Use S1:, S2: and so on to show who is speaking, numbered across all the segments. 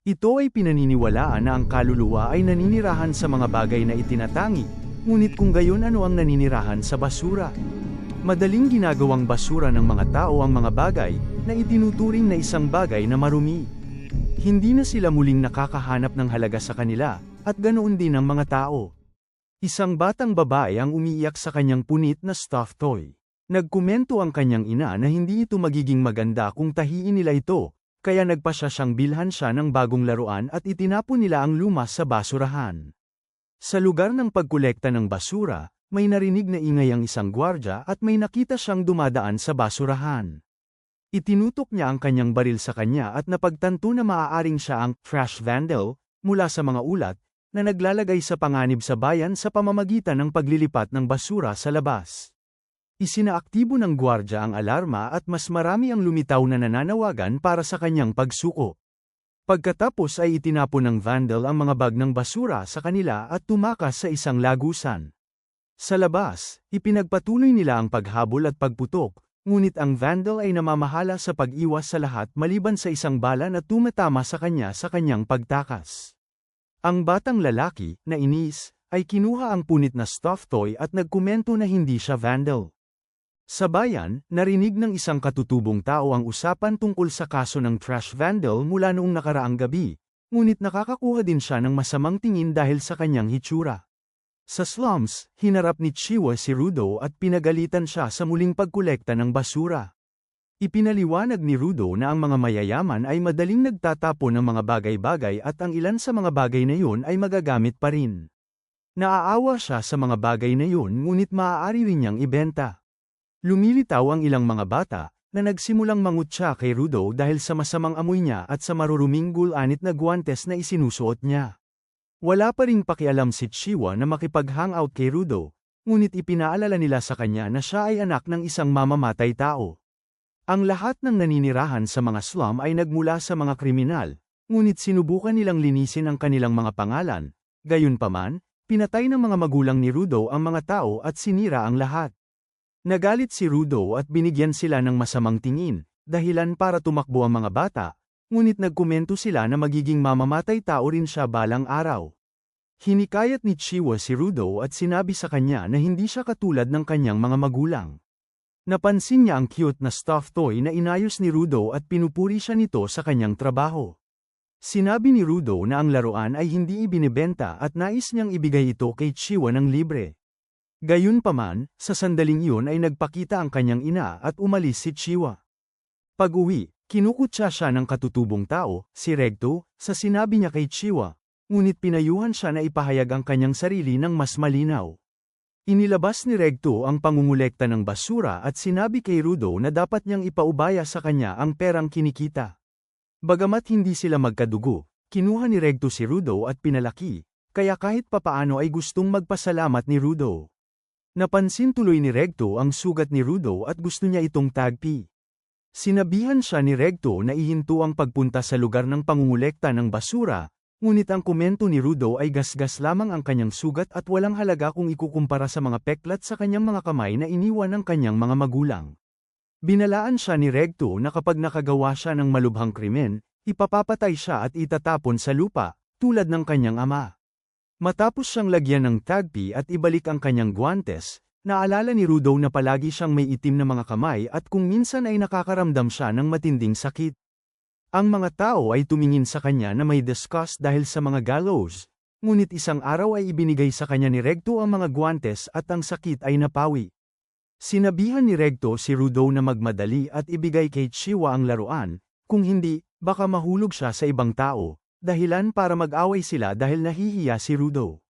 S1: Ito ay pinaniniwalaan na ang kaluluwa ay naninirahan sa mga bagay na itinatangi, ngunit kung gayon ano ang naninirahan sa basura? Madaling ginagawang basura ng mga tao ang mga bagay na itinuturing na isang bagay na marumi. Hindi na sila muling nakakahanap ng halaga sa kanila, at ganoon din ang mga tao. Isang batang babae ang umiiyak sa kanyang punit na stuffed toy. Nagkomento ang kanyang ina na hindi ito magiging maganda kung tahiin nila ito, kaya nagpasya siyang bilhan siya ng bagong laruan at itinapon nila ang luma sa basurahan. Sa lugar ng pagkolekta ng basura, may narinig na ingay ang isang gwardya at may nakita siyang dumadaan sa basurahan. Itinutok niya ang kanyang baril sa kanya at napagtanto na maaaring siya ang trash vandal mula sa mga ulat na naglalagay sa panganib sa bayan sa pamamagitan ng paglilipat ng basura sa labas. Isinaaktibo ng gwardya ang alarma at mas marami ang lumitaw na nananawagan para sa kanyang pagsuko. Pagkatapos ay itinapon ng vandal ang mga bag ng basura sa kanila at tumakas sa isang lagusan. Sa labas, ipinagpatuloy nila ang paghabol at pagputok, ngunit ang vandal ay namamahala sa pag-iwas sa lahat maliban sa isang bala na tumatama sa kanyang pagtakas. Ang batang lalaki, na inis, ay kinuha ang punit na stuffed toy at nagkomento na hindi siya vandal. Sa bayan, narinig ng isang katutubong tao ang usapan tungkol sa kaso ng trash vandal mula noong nakaraang gabi, ngunit nakakakuha din siya ng masamang tingin dahil sa kanyang hitsura. Sa slums, hinarap ni Chiwa si Rudo at pinagalitan siya sa muling pagkolekta ng basura. Ipinaliwanag ni Rudo na ang mga mayayaman ay madaling nagtatapon ng mga bagay-bagay at ang ilan sa mga bagay na yun ay magagamit pa rin. Naaawa siya sa mga bagay na yun ngunit maaari rin niyang ibenta. Lumilitaw ang ilang mga bata, na nagsimulang mangutya kay Rudo dahil sa masamang amoy niya at sa maruruming gulanit na guwantes na isinusuot niya. Wala pa ring pakialam si Chiwa na makipag-hangout kay Rudo, ngunit ipinaalala nila sa kanya na siya ay anak ng isang mamamatay tao. Ang lahat ng naninirahan sa mga slum ay nagmula sa mga kriminal, ngunit sinubukan nilang linisin ang kanilang mga pangalan. Gayunpaman, pinatay ng mga magulang ni Rudo ang mga tao at sinira ang lahat. Nagalit si Rudo at binigyan sila ng masamang tingin, dahilan para tumakbo ang mga bata, ngunit nagkomento sila na magiging mamamatay tao rin siya balang araw. Hinikayat ni Chiwa si Rudo at sinabi sa kanya na hindi siya katulad ng kanyang mga magulang. Napansin niya ang cute na stuffed toy na inayos ni Rudo at pinupuri siya nito sa kanyang trabaho. Sinabi ni Rudo na ang laruan ay hindi ibinebenta at nais niyang ibigay ito kay Chiwa ng libre. Gayunpaman, sa sandaling iyon ay nagpakita ang kanyang ina at umalis si Chiwa. Pag-uwi, kinukutya siya ng katutubong tao, si Regto, sa sinabi niya kay Chiwa, ngunit pinayuhan siya na ipahayag ang kanyang sarili ng mas malinaw. Inilabas ni Regto ang pangungulekta ng basura at sinabi kay Rudo na dapat niyang ipaubaya sa kanya ang perang kinikita. Bagamat hindi sila magkadugo, kinuha ni Regto si Rudo at pinalaki, kaya kahit papaano ay gustong magpasalamat ni Rudo. Napansin tuloy ni Regto ang sugat ni Rudo at gusto niya itong tagpi. Sinabihan siya ni Regto na ihinto ang pagpunta sa lugar ng pangungulekta ng basura, ngunit ang komento ni Rudo ay gasgas lamang ang kanyang sugat at walang halaga kung ikukumpara sa mga peklat sa kanyang mga kamay na iniwan ng kanyang mga magulang. Binalaan siya ni Regto na kapag nakagawa siya ng malubhang krimen, ipapapatay siya at itatapon sa lupa, tulad ng kanyang ama. Matapos siyang lagyan ng tagpi at ibalik ang kanyang guwantes, naalala ni Rudo na palagi siyang may itim na mga kamay at kung minsan ay nakakaramdam siya ng matinding sakit. Ang mga tao ay tumingin sa kanya na may disgust dahil sa mga gallows, ngunit isang araw ay ibinigay sa kanya ni Regto ang mga guwantes at ang sakit ay napawi. Sinabihan ni Regto si Rudo na magmadali at ibigay kay Chiwa ang laruan, kung hindi, baka mahulog siya sa ibang tao. Dahilan para mag-away sila dahil nahihiya si Rudo.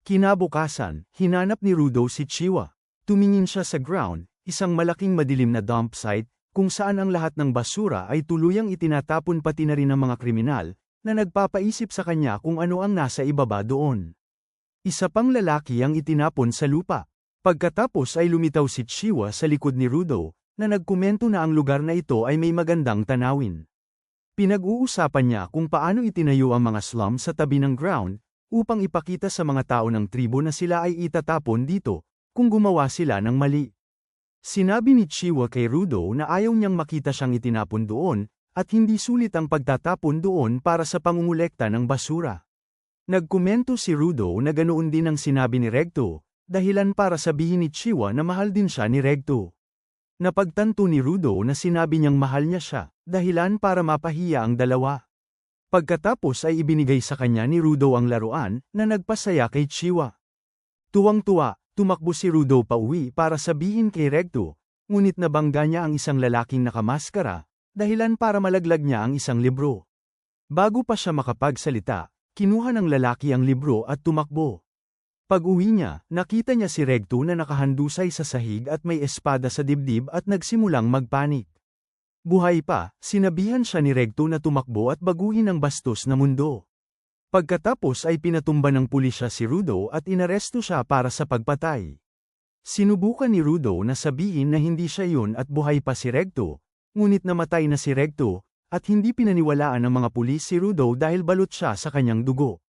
S1: Kinabukasan, hinanap ni Rudo si Chiwa. Tumingin siya sa ground, isang malaking madilim na dump site, kung saan ang lahat ng basura ay tuluyang itinatapon pati na rin ng mga kriminal, na nagpapaisip sa kanya kung ano ang nasa ibaba doon. Isa pang lalaki ang itinapon sa lupa. Pagkatapos ay lumitaw si Chiwa sa likod ni Rudo, na nagkomento na ang lugar na ito ay may magandang tanawin. Pinag-uusapan niya kung paano itinayo ang mga slum sa tabi ng ground, upang ipakita sa mga tao ng tribo na sila ay itatapon dito, kung gumawa sila ng mali. Sinabi ni Chiwa kay Rudo na ayaw niyang makita siyang itinapon doon, at hindi sulit ang pagtatapon doon para sa pangungulekta ng basura. Nagkomento si Rudo na ganoon din ang sinabi ni Regto, dahilan para sabihin ni Chiwa na mahal din siya ni Regto. Napagtanto ni Rudo na sinabi niyang mahal niya siya, dahilan para mapahiya ang dalawa. Pagkatapos ay ibinigay sa kanya ni Rudo ang laruan na nagpasaya kay Chiwa. Tuwang-tuwa, tumakbo si Rudo pauwi para sabihin kay Regto, ngunit nabangga niya ang isang lalaking nakamaskara, dahilan para malaglag niya ang isang libro. Bago pa siya makapagsalita, kinuha ng lalaki ang libro at tumakbo. Pag-uwi niya, nakita niya si Regto na nakahandusay sa sahig at may espada sa dibdib at nagsimulang magpanik. Buhay pa, sinabihan siya ni Regto na tumakbo at baguhin ang bastos na mundo. Pagkatapos ay pinatumba ng pulisya si Rudo at inaresto siya para sa pagpatay. Sinubukan ni Rudo na sabihin na hindi siya yun at buhay pa si Regto, ngunit namatay na si Regto, at hindi pinaniwalaan ng mga pulis si Rudo dahil balot siya sa kanyang dugo.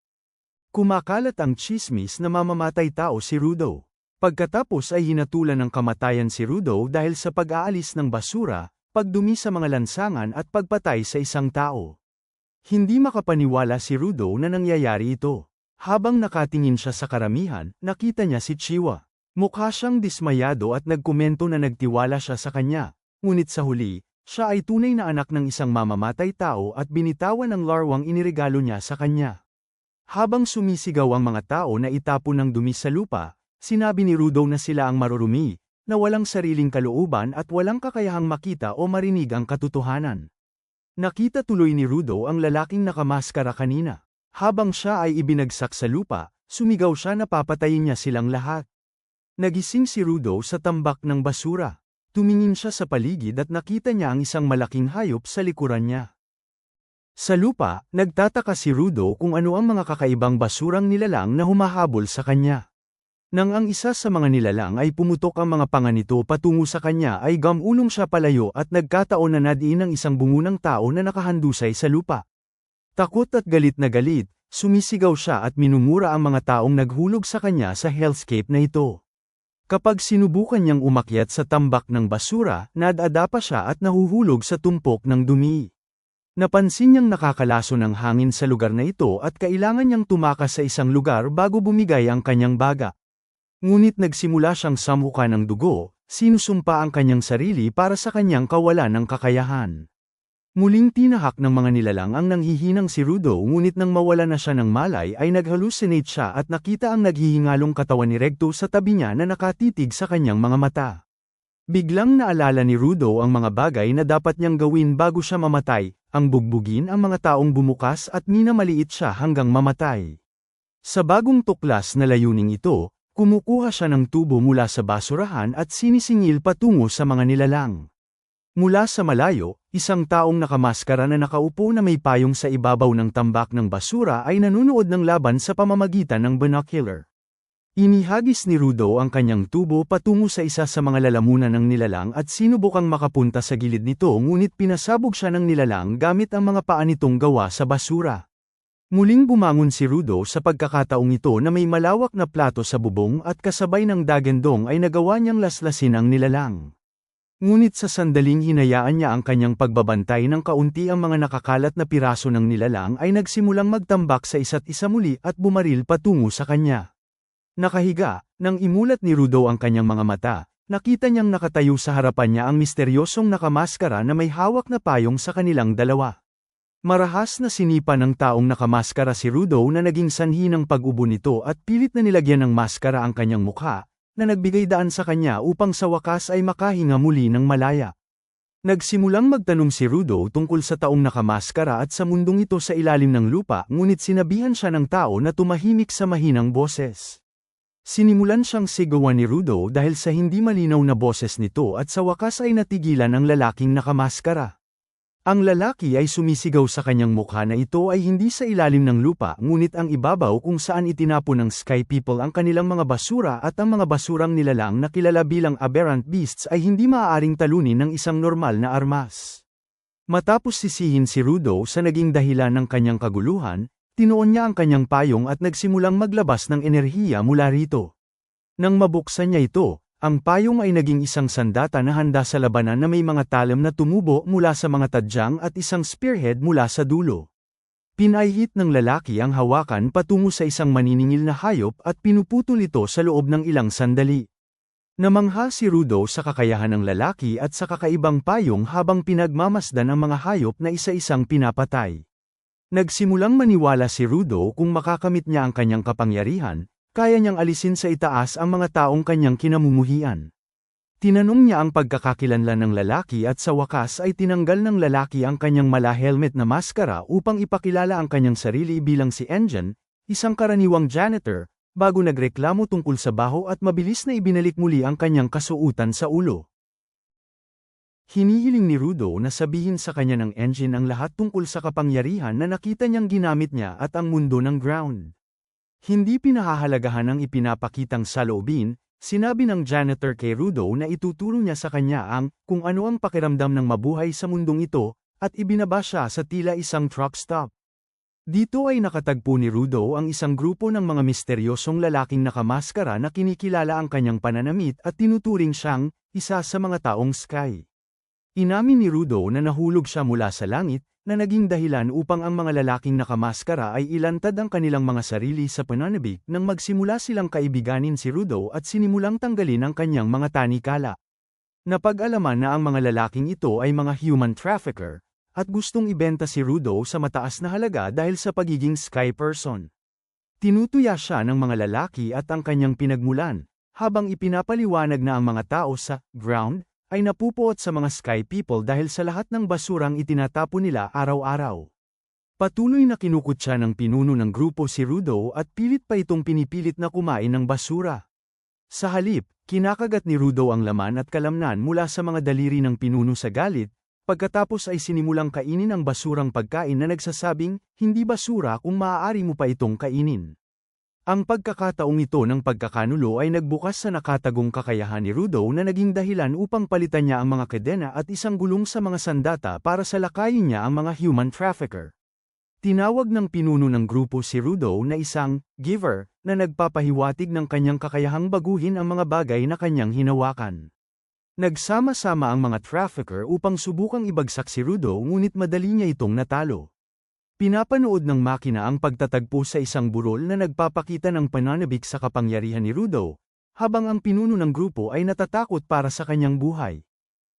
S1: Kumakalat ang tsismis na mamamatay tao si Rudo. Pagkatapos ay hinatulan ng kamatayan si Rudo dahil sa pag-aalis ng basura, pagdumi sa mga lansangan at pagpatay sa isang tao. Hindi makapaniwala si Rudo na nangyayari ito. Habang nakatingin siya sa karamihan, nakita niya si Chiwa. Mukha siyang dismayado at nagkomento na nagtiwala siya sa kanya, ngunit sa huli, siya ay tunay na anak ng isang mamamatay tao at binitawan ang larwang iniregalo niya sa kanya. Habang sumisigaw ang mga tao na itapon ng dumi sa lupa, sinabi ni Rudo na sila ang marurumi, na walang sariling kalooban at walang kakayahang makita o marinig ang katotohanan. Nakita tuloy ni Rudo ang lalaking nakamaskara kanina. Habang siya ay ibinagsak sa lupa, sumigaw siya na papatayin niya silang lahat. Nagising si Rudo sa tambak ng basura. Tumingin siya sa paligid at nakita niya ang isang malaking hayop sa likuran niya. Sa lupa, nagtataka si Rudo kung ano ang mga kakaibang basurang nilalang na humahabol sa kanya. Nang ang isa sa mga nilalang ay pumutok ang mga panga nito patungo sa kanya ay gamulong siya palayo at nagkataon na nadiin ang isang bungunang tao na nakahandusay sa lupa. Takot at galit na galit, sumisigaw siya at minumura ang mga taong naghulog sa kanya sa hellscape na ito. Kapag sinubukan niyang umakyat sa tambak ng basura, nadadapa siya at nahuhulog sa tumpok ng dumi. Napansin niyang nakakalaso ng hangin sa lugar na ito at kailangan niyang tumakas sa isang lugar bago bumigay ang kanyang baga. Ngunit nagsimula siyang samuka ng dugo, sinusumpa ang kanyang sarili para sa kanyang kawalan ng kakayahan. Muling tinahak ng mga nilalang ang nanghihinang si Rudo ngunit nang mawala na siya ng malay ay nag-hallucinate siya at nakita ang naghihingalong katawan ni Regto sa tabi niya na nakatitig sa kanyang mga mata. Biglang naalala ni Rudo ang mga bagay na dapat niyang gawin bago siya mamatay, ang bugbugin ang mga taong bumukas at minamaliit siya hanggang mamatay. Sa bagong tuklas na layuning ito, kumukuha siya ng tubo mula sa basurahan at sinisingil patungo sa mga nilalang. Mula sa malayo, isang taong nakamaskara na nakaupo na may payong sa ibabaw ng tambak ng basura ay nanunood ng laban sa pamamagitan ng binocular. Inihagis ni Rudo ang kanyang tubo patungo sa isa sa mga lalamunan ng nilalang at sinubukang makapunta sa gilid nito ngunit pinasabog siya ng nilalang gamit ang mga paa nitong gawa sa basura. Muling bumangon si Rudo sa pagkakataong ito na may malawak na plato sa bubong at kasabay ng dagendong ay nagawa niyang laslasin ang nilalang. Ngunit sa sandaling hinayaan niya ang kanyang pagbabantay ng kaunti ang mga nakakalat na piraso ng nilalang ay nagsimulang magtambak sa isa't isa muli at bumaril patungo sa kanya. Nakahiga, nang imulat ni Rudo ang kanyang mga mata, nakita niyang nakatayo sa harapan niya ang misteryosong nakamaskara na may hawak na payong sa kanilang dalawa. Marahas na sinipa ng taong nakamaskara si Rudo na naging sanhi ng pag-ubo nito at pilit na nilagyan ng maskara ang kanyang mukha, na nagbigay daan sa kanya upang sa wakas ay makahinga muli ng malaya. Nagsimulang magtanong si Rudo tungkol sa taong nakamaskara at sa mundong ito sa ilalim ng lupa ngunit sinabihan siya ng tao na tumahimik sa mahinang boses. Sinimulan siyang sigawan ni Rudo dahil sa hindi malinaw na boses nito at sa wakas ay natigilan ang lalaking nakamaskara. Ang lalaki ay sumisigaw sa kanyang mukha na ito ay hindi sa ilalim ng lupa ngunit ang ibabaw kung saan itinapon ng Sky People ang kanilang mga basura at ang mga basurang nilalang na kilala bilang aberrant beasts ay hindi maaaring talunin ng isang normal na armas. Matapos sisihin si Rudo sa naging dahilan ng kanyang kaguluhan, tinuon niya ang kanyang payong at nagsimulang maglabas ng enerhiya mula rito. Nang mabuksan niya ito, Ang payong ay naging isang sandata na handa sa labanan na may mga talim na tumubo mula sa mga tadyang at isang spearhead mula sa dulo. Pinahihit ng lalaki ang hawakan patungo sa isang maniningil na hayop at pinuputol ito sa loob ng ilang sandali. Namangha si Rudo sa kakayahan ng lalaki at sa kakaibang payong habang pinagmamasdan ang mga hayop na isa-isang pinapatay. Nagsimulang maniwala si Rudo kung makakamit niya ang kanyang kapangyarihan, kaya niyang alisin sa itaas ang mga taong kanyang kinamumuhian. Tinanong niya ang pagkakakilanlan ng lalaki at sa wakas ay tinanggal ng lalaki ang kanyang mala-helmet na maskara upang ipakilala ang kanyang sarili bilang si Engine, isang karaniwang janitor, bago nagreklamo tungkol sa baho at mabilis na ibinalik muli ang kanyang kasuutan sa ulo. Hinihiling ni Rudo na sabihin sa kanya ng Engine ang lahat tungkol sa kapangyarihan na nakita niyang ginamit niya at ang mundo ng ground. Hindi pinahahalagahan ang ipinapakitang saloobin. Sinabi ng janitor kay Rudo na ituturo niya sa kanya kung ano ang pakiramdam ng mabuhay sa mundong ito, at ibinaba siya sa tila isang truck stop. Dito ay nakatagpo ni Rudo ang isang grupo ng mga misteryosong lalaking nakamaskara na kinikilala ang kanyang pananamit at tinuturing siyang isa sa mga taong Sky. Inamin ni Rudo na nahulog siya mula sa langit, na naging dahilan upang ang mga lalaking nakamaskara ay ilantad ang kanilang mga sarili sa pananabik nang magsimula silang kaibiganin si Rudo at sinimulang tanggalin ang kanyang mga tanikala. Napag-alaman na ang mga lalaking ito ay mga human trafficker, at gustong ibenta si Rudo sa mataas na halaga dahil sa pagiging Sky person. Tinutuya siya ng mga lalaki at ang kanyang pinagmulan, habang ipinapaliwanag na ang mga tao sa ground ay napupuot sa mga Sky people dahil sa lahat ng basurang itinatapon nila araw-araw. Patuloy na kinukutya ng pinuno ng grupo si Rudo at pilit pa itong pinipilit na kumain ng basura. Sa halip, kinakagat ni Rudo ang laman at kalamnan mula sa mga daliri ng pinuno sa galit, pagkatapos ay sinimulang kainin ang basurang pagkain na nagsasabing, hindi basura kung maaari mo pa itong kainin. Ang pagkakataong ito ng pagkakanulo ay nagbukas sa nakatagong kakayahan ni Rudo na naging dahilan upang palitan niya ang mga kadena at isang gulong sa mga sandata para salakayin niya ang mga human trafficker. Tinawag ng pinuno ng grupo si Rudo na isang giver na nagpapahiwatig ng kanyang kakayahang baguhin ang mga bagay na kanyang hinawakan. Nagsama-sama ang mga trafficker upang subukang ibagsak si Rudo ngunit madali niya itong natalo. Pinapanood ng makina ang pagtatagpo sa isang burol na nagpapakita ng pananabik sa kapangyarihan ni Rudo, habang ang pinuno ng grupo ay natatakot para sa kanyang buhay.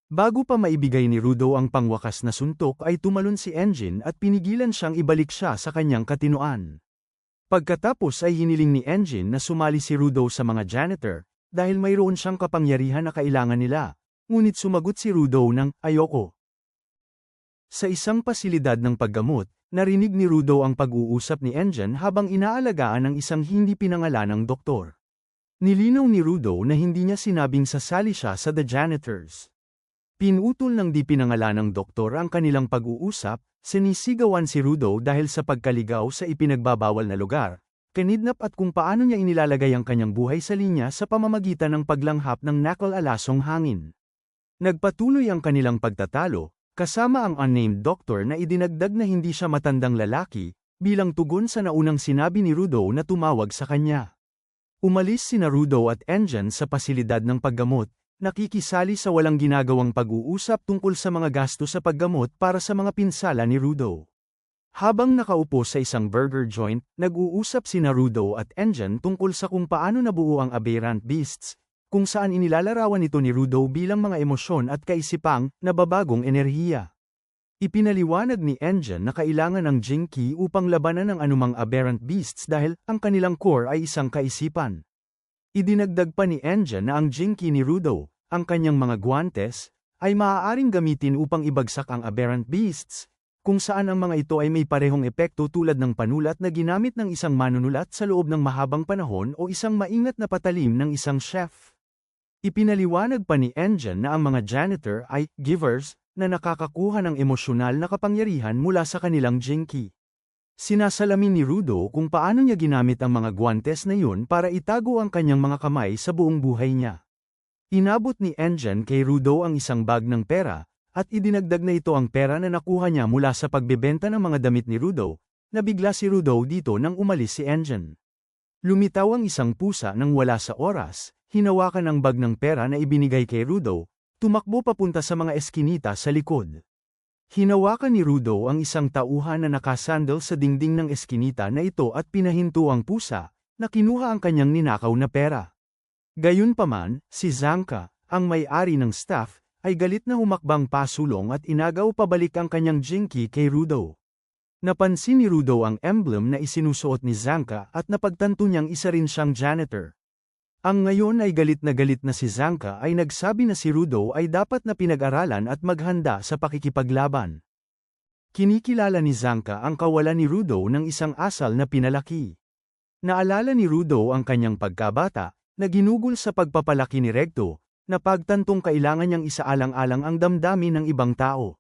S1: Bago pa maibigay ni Rudo ang pangwakas na suntok ay tumalon si Engine at pinigilan siyang ibalik siya sa kanyang katinoan. Pagkatapos ay hiniling ni Engine na sumali si Rudo sa mga janitor, dahil mayroon siyang kapangyarihan na kailangan nila, ngunit sumagot si Rudo ng ayoko. Sa isang pasilidad ng paggamot, narinig ni Rudo ang pag-uusap ni Engine habang inaalagaan ng isang hindi pinangalanang doktor. Nilinaw ni Rudo na hindi niya sinabing sasali siya sa The Janitors. Pinutol ng di pinangalanang doktor ang kanilang pag-uusap, sinisigawan si Rudo dahil sa pagkaligaw sa ipinagbabawal na lugar, kinidnap at kung paano niya inilalagay ang kanyang buhay sa linya sa pamamagitan ng paglanghap ng nakal-alasong hangin. Nagpatuloy ang kanilang pagtatalo, kasama ang unnamed doctor na idinagdag na hindi siya matandang lalaki, bilang tugon sa naunang sinabi ni Rudo na tumawag sa kanya. Umalis sina Rudo at Engine sa pasilidad ng paggamot, nakikisali sa walang ginagawang pag-uusap tungkol sa mga gasto sa paggamot para sa mga pinsala ni Rudo. Habang nakaupo sa isang burger joint, nag-uusap sina Rudo at Engine tungkol sa kung paano nabuo ang aberrant beasts, kung saan inilalarawan ito ni Rudo bilang mga emosyon at kaisipang nababagong enerhiya. Ipinaliwanag ni Engine na kailangan ng Jinki upang labanan ang anumang aberrant beasts dahil ang kanilang core ay isang kaisipan. Idinagdag pa ni Engine na ang Jinki ni Rudo, ang kanyang mga guantes, ay maaaring gamitin upang ibagsak ang aberrant beasts, kung saan ang mga ito ay may parehong epekto tulad ng panulat na ginamit ng isang manunulat sa loob ng mahabang panahon o isang maingat na patalim ng isang chef. Ipinaliwanag pa ni Engine na ang mga janitor ay givers na nakakakuha ng emosyonal na kapangyarihan mula sa kanilang Jinki. Sinasalamin ni Rudo kung paano niya ginamit ang mga guantes na yun para itago ang kanyang mga kamay sa buong buhay niya. Inabot ni Engine kay Rudo ang isang bag ng pera, at idinagdag na ito ang pera na nakuha niya mula sa pagbebenta ng mga damit ni Rudo, nabigla si Rudo dito nang umalis si Engine. Lumitaw ang isang pusa nang wala sa oras, hinawakan ang bag ng pera na ibinigay kay Rudo, tumakbo papunta sa mga eskinita sa likod. Hinawakan ni Rudo ang isang tauhan na nakasandal sa dingding ng eskinita na ito at pinahinto ang pusa, na kinuha ang kanyang ninakaw na pera. Gayunpaman, si Zanka, ang may-ari ng staff, ay galit na humakbang pasulong at inagaw pabalik ang kanyang jinky kay Rudo. Napansin ni Rudo ang emblem na isinusuot ni Zanka at napagtanto niyang isa rin siyang janitor. Ang ngayon ay galit na si Zanka ay nagsabi na si Rudo ay dapat na pinag-aralan at maghanda sa pakikipaglaban. Kinikilala ni Zanka ang kawalan ni Rudo ng isang asal na pinalaki. Naalala ni Rudo ang kanyang pagkabata, na ginugol sa pagpapalaki ni Recto, na pagtantong kailangan niyang isaalang-alang ang damdamin ng ibang tao.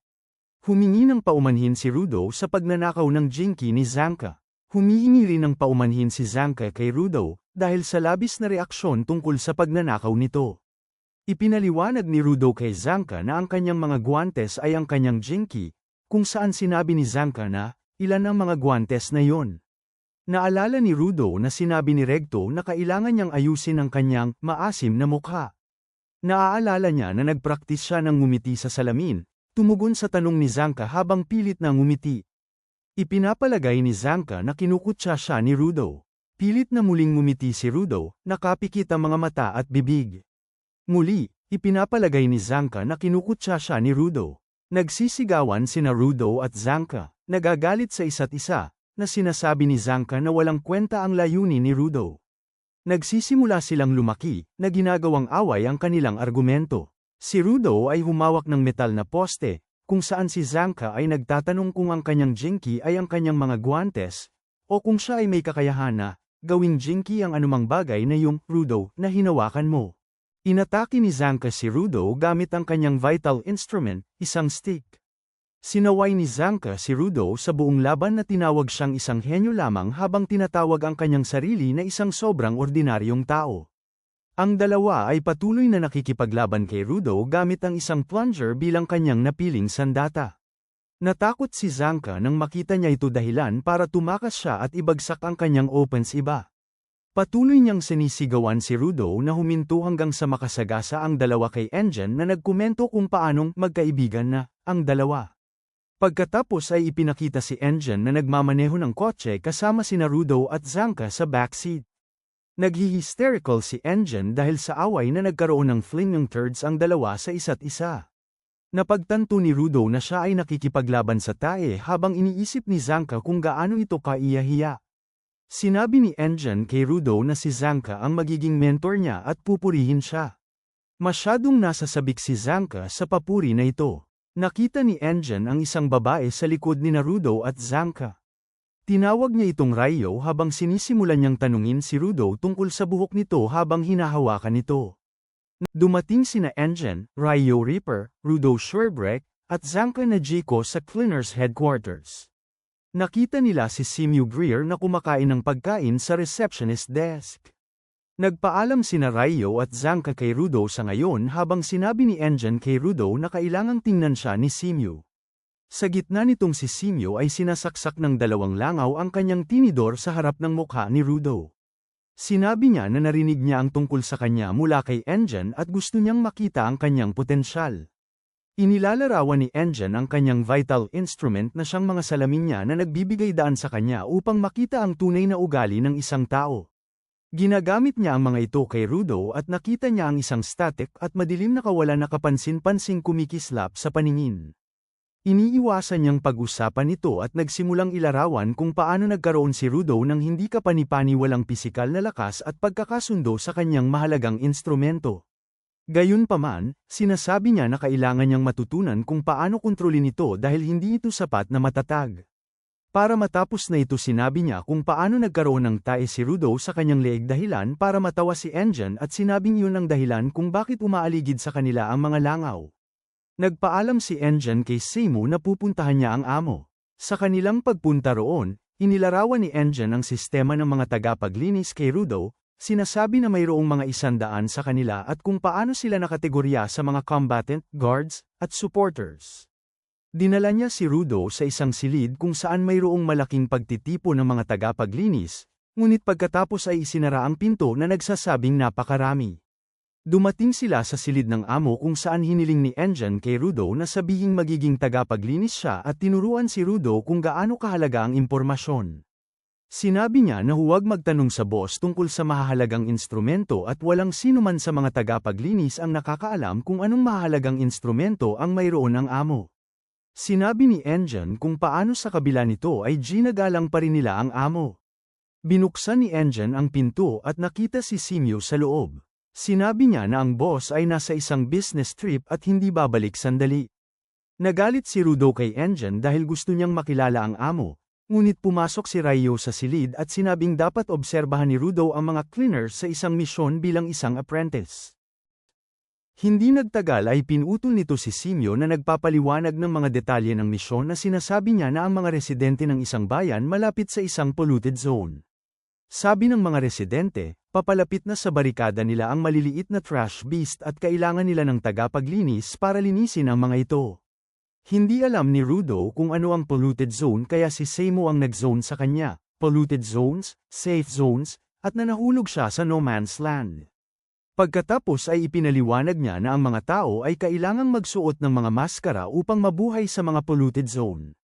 S1: Humingi ng paumanhin si Rudo sa pagnanakaw ng jinky ni Zanka. Humihingi rin ng paumanhin si Zanka kay Rudo, dahil sa labis na reaksyon tungkol sa pagnanakaw nito. Ipinaliwanag ni Rudo kay Zanka na ang kanyang mga guwantes ay ang kanyang jinky, kung saan sinabi ni Zanka na, ilan ang mga guwantes na yon. Naalala ni Rudo na sinabi ni Recto na kailangan niyang ayusin ang kanyang maasim na mukha. Naaalala niya na nagpraktis siya ng ngumiti sa salamin, tumugon sa tanong ni Zanka habang pilit na ngumiti. Ipinapalagay ni Zanka na kinukutya siya ni Rudo. Pilit na muling ngumiti si Rudo, nakapikit ang mga mata at bibig. Muli, ipinapalagay ni Zanka na kinukutya siya ni Rudo. Nagsisigawan sina Rudo at Zanka, nagagalit sa isa't isa, na sinasabi ni Zanka na walang kwenta ang layunin ni Rudo. Nagsisimula silang lumaki, na ginagawang away ang kanilang argumento. Si Rudo ay humawak ng metal na poste, kung saan si Zanka ay nagtatanong kung ang kanyang jinky ay ang kanyang mga guwantes, o kung siya ay may kakayahan na, gawing jinky ang anumang bagay na yung Rudo na hinawakan mo. Inatake ni Zanka si Rudo gamit ang kanyang vital instrument, isang stick. Sinaway ni Zanka si Rudo sa buong laban na tinawag siyang isang henyo lamang habang tinatawag ang kanyang sarili na isang sobrang ordinaryong tao. Ang dalawa ay patuloy na nakikipaglaban kay Rudo gamit ang isang plunger bilang kanyang napiling sandata. Natakot si Zanka nang makita niya ito dahilan para tumakas siya at ibagsak ang kanyang opens iba. Patuloy niyang sinisigawan si Rudo na huminto hanggang sa makasagasa ang dalawa kay Engine na nagkomento kung paanong magkaibigan na ang dalawa. Pagkatapos ay ipinakita si Engine na nagmamaneho ng kotse kasama sina Rudo at Zanka sa backseat. Naghi-hysterical si Engine dahil sa away na nagkaroon ng flinging turds ang dalawa sa isa't isa. Napagtanto ni Rudo na siya ay nakikipaglaban sa tae habang iniisip ni Zanka kung gaano ito kaiyahiya. Sinabi ni Engine kay Rudo na si Zanka ang magiging mentor niya at pupurihin siya. Masyadong nasasabik si Zanka sa papuri na ito. Nakita ni Engine ang isang babae sa likod ni Rudo at Zanka. Tinawag niya itong Ryo habang sinisimulan niyang tanungin si Rudo tungkol sa buhok nito habang hinahawakan ito. Dumating sina Engine, Ryo Reaper, Rudo Sherbrek, at Zanka na Jiko sa Cleaner's headquarters. Nakita nila si Simu Greer na kumakain ng pagkain sa receptionist desk. Nagpaalam sina Ryo at Zanka kay Rudo sa ngayon habang sinabi ni Engine kay Rudo na kailangang tingnan siya ni Simu. Sa gitna nitong si Simu ay sinasaksak ng dalawang langaw ang kanyang tinidor sa harap ng mukha ni Rudo. Sinabi niya na narinig niya ang tungkol sa kanya mula kay Engine at gusto niyang makita ang kanyang potensyal. Inilalarawan ni Engine ang kanyang vital instrument na siyang mga salamin niya na nagbibigay daan sa kanya upang makita ang tunay na ugali ng isang tao. Ginagamit niya ang mga ito kay Rudo at nakita niya ang isang static at madilim na kawalan na kapansin-pansing kumikislap sa paningin. Iniiwasan niyang pag-usapan ito at nagsimulang ilarawan kung paano nagkaroon si Rudo ng hindi kapani-paniwalang pisikal na lakas at pagkakasundo sa kanyang mahalagang instrumento. Gayunpaman, sinasabi niya na kailangan niyang matutunan kung paano kontrolin ito dahil hindi ito sapat na matatag. Para matapos na ito sinabi niya kung paano nagkaroon ng tae si Rudo sa kanyang leeg dahilan para matawa si Engine at sinabing yun ang dahilan kung bakit umaaligid sa kanila ang mga langaw. Nagpaalam si Engine kay Simu na pupuntahan niya ang amo. Sa kanilang pagpunta roon, inilarawan ni Engine ang sistema ng mga tagapaglinis kay Rudo, sinasabi na mayroong mga 100 sa kanila at kung paano sila nakategorya sa mga combatant, guards, at supporters. Dinala niya si Rudo sa isang silid kung saan mayroong malaking pagtitipo ng mga tagapaglinis, ngunit pagkatapos ay isinara ang pinto na nagsasabing napakarami. Dumating sila sa silid ng amo kung saan hiniling ni Engine kay Rudo na sabihing magiging tagapaglinis siya at tinuruan si Rudo kung gaano kahalaga ang impormasyon. Sinabi niya na huwag magtanong sa boss tungkol sa mahahalagang instrumento at walang sino man sa mga tagapaglinis ang nakakaalam kung anong mahahalagang instrumento ang mayroon ng amo. Sinabi ni Engine kung paano sa kabila nito ay ginagalang pa rin nila ang amo. Binuksan ni Engine ang pinto at nakita si Simyo sa loob. Sinabi niya na ang boss ay nasa isang business trip at hindi babalik sandali. Nagalit si Rudo kay Engine dahil gusto niyang makilala ang amo, ngunit pumasok si Ryo sa silid at sinabing dapat obserbahan ni Rudo ang mga cleaners sa isang misyon bilang isang apprentice. Hindi nagtagal ay pinutol nito si Simyo na nagpapaliwanag ng mga detalye ng misyon na sinasabi niya na ang mga residente ng isang bayan malapit sa isang polluted zone. Sabi ng mga residente, papalapit na sa barikada nila ang maliliit na trash beast at kailangan nila ng tagapaglinis para linisin ang mga ito. Hindi alam ni Rudo kung ano ang polluted zone kaya si Seimo ang nag-zone sa kanya, polluted zones, safe zones, at nanahulog siya sa no man's land. Pagkatapos ay ipinaliwanag niya na ang mga tao ay kailangang magsuot ng mga maskara upang mabuhay sa mga polluted zone.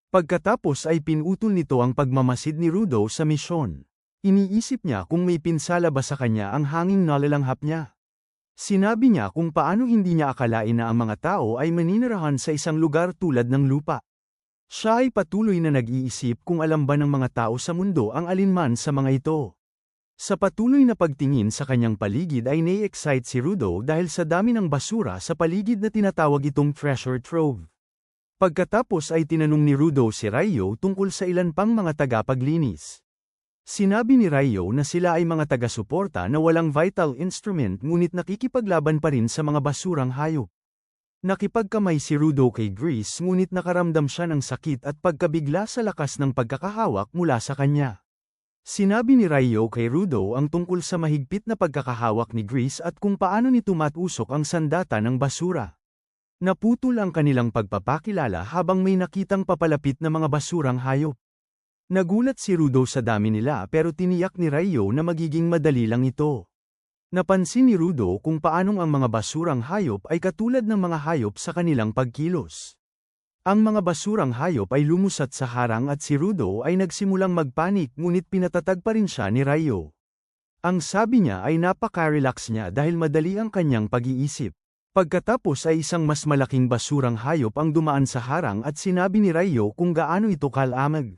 S1: Pagkatapos ay pinutol nito ang pagmamasid ni Rudo sa misyon. Iniisip niya kung may pinsala ba sa kanya ang hanging nalalanghap niya. Sinabi niya kung paano hindi niya akalain na ang mga tao ay maninirahan sa isang lugar tulad ng lupa. Siya ay patuloy na nag-iisip kung alam ba ng mga tao sa mundo ang alinman sa mga ito. Sa patuloy na pagtingin sa kanyang paligid ay nai-excite si Rudo dahil sa dami ng basura sa paligid na tinatawag itong treasure trove. Pagkatapos ay tinanong ni Rudo si Ryo tungkol sa ilan pang mga tagapaglinis. Sinabi ni Ryo na sila ay mga taga-suporta na walang vital instrument ngunit nakikipaglaban pa rin sa mga basurang hayop. Nakipagkamay si Rudo kay Grease ngunit nakaramdam siya ng sakit at pagkabigla sa lakas ng pagkakahawak mula sa kanya. Sinabi ni Ryo kay Rudo ang tungkol sa mahigpit na pagkakahawak ni Grease at kung paano nito matusok ang sandata ng basura. Naputol ang kanilang pagpapakilala habang may nakitang papalapit na mga basurang hayop. Nagulat si Rudo sa dami nila pero tiniyak ni Ryo na magiging madali lang ito. Napansin ni Rudo kung paanong ang mga basurang hayop ay katulad ng mga hayop sa kanilang pagkilos. Ang mga basurang hayop ay lumusat sa harang at si Rudo ay nagsimulang magpanik ngunit pinatatag pa rin siya ni Ryo. Ang sabi niya ay napaka-relax niya dahil madali ang kanyang pag-iisip. Pagkatapos ay isang mas malaking basurang hayop ang dumaan sa harang at sinabi ni Ryo kung gaano ito kalamag.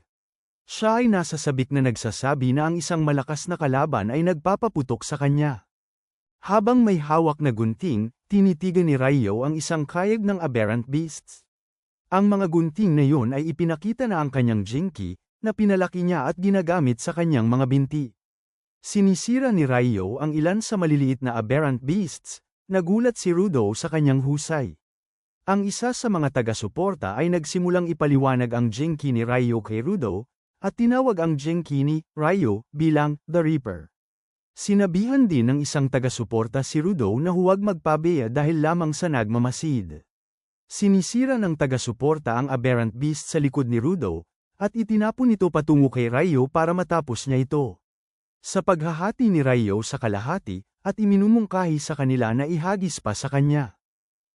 S1: Siya ay nasa sabik na nagsasabi na ang isang malakas na kalaban ay nagpapaputok sa kanya. Habang may hawak na gunting, tinitigan ni Ryo ang isang kayag ng aberrant beasts. Ang mga gunting na yun ay ipinakita na ang kanyang jinky, na pinalaki niya at ginagamit sa kanyang mga binti. Sinisira ni Ryo ang ilan sa maliliit na aberrant beasts, nagulat si Rudo sa kanyang husay. Ang isa sa mga taga-suporta ay nagsimulang ipaliwanag ang jinky ni Ryo kay Rudo, at tinawag ang jinky ni Ryo bilang The Reaper. Sinabihan din ng isang taga-suporta si Rudo na huwag magpabeya dahil lamang sa nagmamasid. Sinisira ng taga-suporta ang aberrant beast sa likod ni Rudo, at itinapon ito patungo kay Ryo para matapos niya ito. Sa paghahati ni Ryo sa kalahati, at iminumungkahi sa kanila na ihagis pa sa kanya.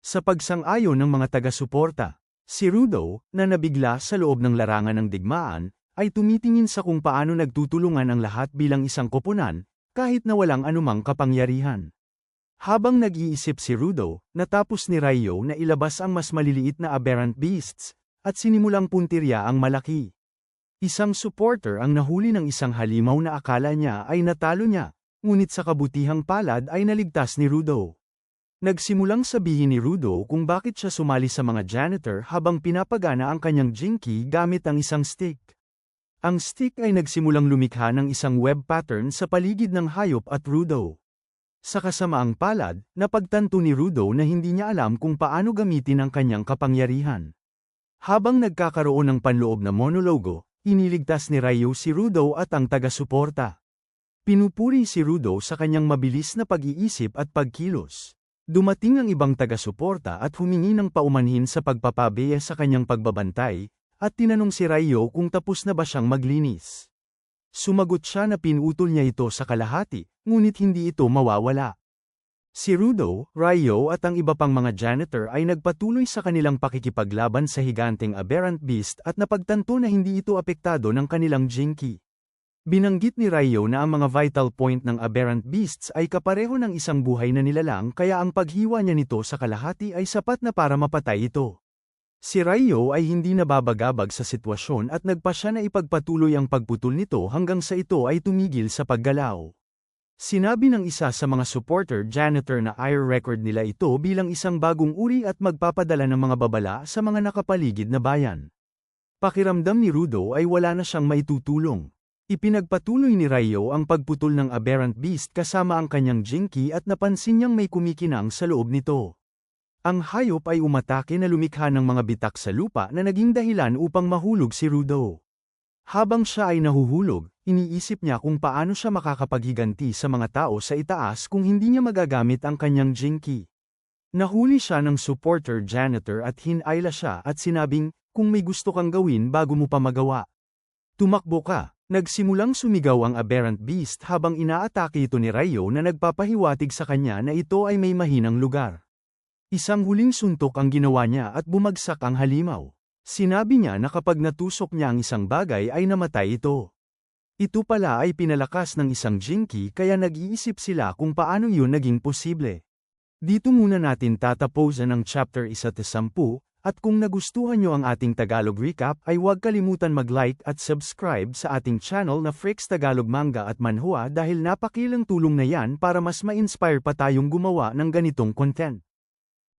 S1: Sa pagsang-ayon ng mga taga-suporta, si Rudo, na nabigla sa loob ng larangan ng digmaan, ay tumitingin sa kung paano nagtutulungan ang lahat bilang isang koponan, kahit na walang anumang kapangyarihan. Habang nag-iisip si Rudo, natapos ni Ryo na ilabas ang mas maliliit na aberrant beasts, at sinimulang puntirya ang malaki. Isang supporter ang nahuli ng isang halimaw na akala niya ay natalo niya, ngunit sa kabutihang palad ay naligtas ni Rudo. Nagsimulang sabihin ni Rudo kung bakit siya sumali sa mga janitor habang pinapagana ang kanyang jinky gamit ang isang stick. Ang stick ay nagsimulang lumikha ng isang web pattern sa paligid ng hayop at Rudo. Sa kasamaang palad, napagtanto ni Rudo na hindi niya alam kung paano gamitin ang kanyang kapangyarihan. Habang nagkakaroon ng panloob na monologo, iniligtas ni Ryo si Rudo at ang taga-suporta. Pinupuri si Rudo sa kanyang mabilis na pag-iisip at pagkilos. Dumating ang ibang taga-suporta at humingi ng paumanhin sa pagpapabeya sa kanyang pagbabantay, at tinanong si Ryo kung tapos na ba siyang maglinis. Sumagot siya na pinutol niya ito sa kalahati, ngunit hindi ito mawawala. Si Rudo, Ryo at ang iba pang mga janitor ay nagpatuloy sa kanilang pakikipaglaban sa higanteng aberrant beast at napagtanto na hindi ito apektado ng kanilang Jinky. Binanggit ni Ryo na ang mga vital point ng aberrant beasts ay kapareho ng isang buhay na nilalang kaya ang paghiwa niya nito sa kalahati ay sapat na para mapatay ito. Si Ryo ay hindi nababagabag sa sitwasyon at nagpasya na ipagpatuloy ang pagputol nito hanggang sa ito ay tumigil sa paggalaw. Sinabi ng isa sa mga supporter janitor na i-record nila ito bilang isang bagong uri at magpapadala ng mga babala sa mga nakapaligid na bayan. Pakiramdam ni Rudo ay wala na siyang maitutulong. Ipinagpatuloy ni Ryo ang pagputol ng aberrant beast kasama ang kanyang Jinky at napansin niyang may kumikinang sa loob nito. Ang hayop ay umatake na lumikha ng mga bitak sa lupa na naging dahilan upang mahulog si Rudo. Habang siya ay nahuhulog, iniisip niya kung paano siya makakapaghiganti sa mga tao sa itaas kung hindi niya magagamit ang kanyang Jinky. Nahuli siya ng supporter janitor at hinayla siya at sinabing, kung may gusto kang gawin bago mo pa magawa. Tumakbo ka. Nagsimulang sumigaw ang aberrant beast habang inaatake ito ni Ryo na nagpapahiwatig sa kanya na ito ay may mahinang lugar. Isang huling suntok ang ginawa niya at bumagsak ang halimaw. Sinabi niya na kapag natusok niya ang isang bagay ay namatay ito. Ito pala ay pinalakas ng isang Jinky kaya nag-iisip sila kung paano yun naging posible. Dito muna natin tatapusin ang chapter 1-10, at kung nagustuhan nyo ang ating Tagalog recap ay huwag kalimutan mag-like at subscribe sa ating channel na Freaks Tagalog Manga at Manhwa dahil napakilang tulong na yan para mas ma-inspire pa tayong gumawa ng ganitong content.